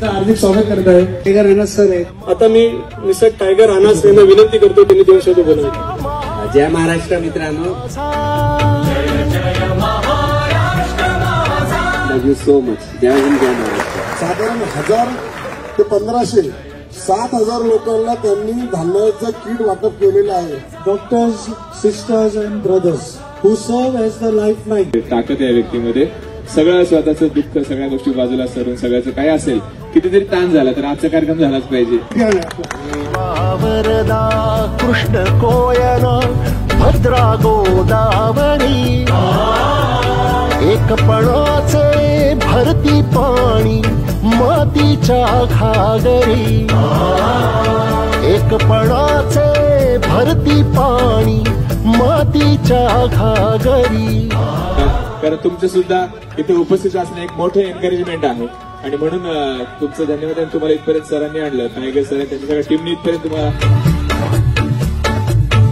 त्यांचं हार्दिक स्वागत करत आहे. टायगर अनास सर आहे. आता मी मिस्टर टायगर अनास यांना विनंती करतो त्यांनी 2 शब्द बोलावे. जय महाराष्ट्र मित्रांनो. लव यू सो मच. जय हिंद जय महाराष्ट्र. साधारण 1000 ते 1500 7,000 लोकांना त्यांनी धान्याचं किट वाटप केलेलं आहे. Doctors, sisters and brothers who serve as the lifeline. ताकद आहे व्यक्तीमध्ये. सगळं स्वतःचं दुःख, सगळ्या गोष्टी बाजूला सरून सगळ्याचं काय असेल कितीतरी ताण झाला तर आजचा कार्यक्रम झालाच पाहिजे. वरदा कृष्ण कोयना भद्रा गोदावरी एकपणाचे भरती पाणी मातीच्या घागरी. एकपणाचे भरती पाणी मातीच्या घागरी. कारण तुमचं सुद्धा इथे उपस्थित असणं एक मोठं एनकरेजमेंट आहे आणि म्हणून तुमचं धन्यवाद. आणि तुम्हाला इथपर्यंत सरांनी आणलं, टायगर सर त्यांच्या सगळ्या टीमने इथपर्यंत तुम्हाला.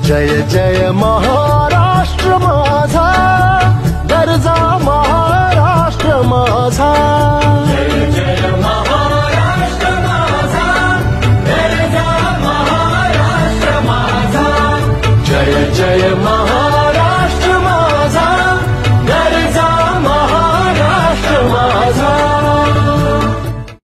जय जय महाराष्ट्र माझा, गरजा महाराष्ट्र माझा. जय जय महाराष्ट्र माझा, गरजा महाराष्ट्र माझा. जय जय महाराष्ट्र.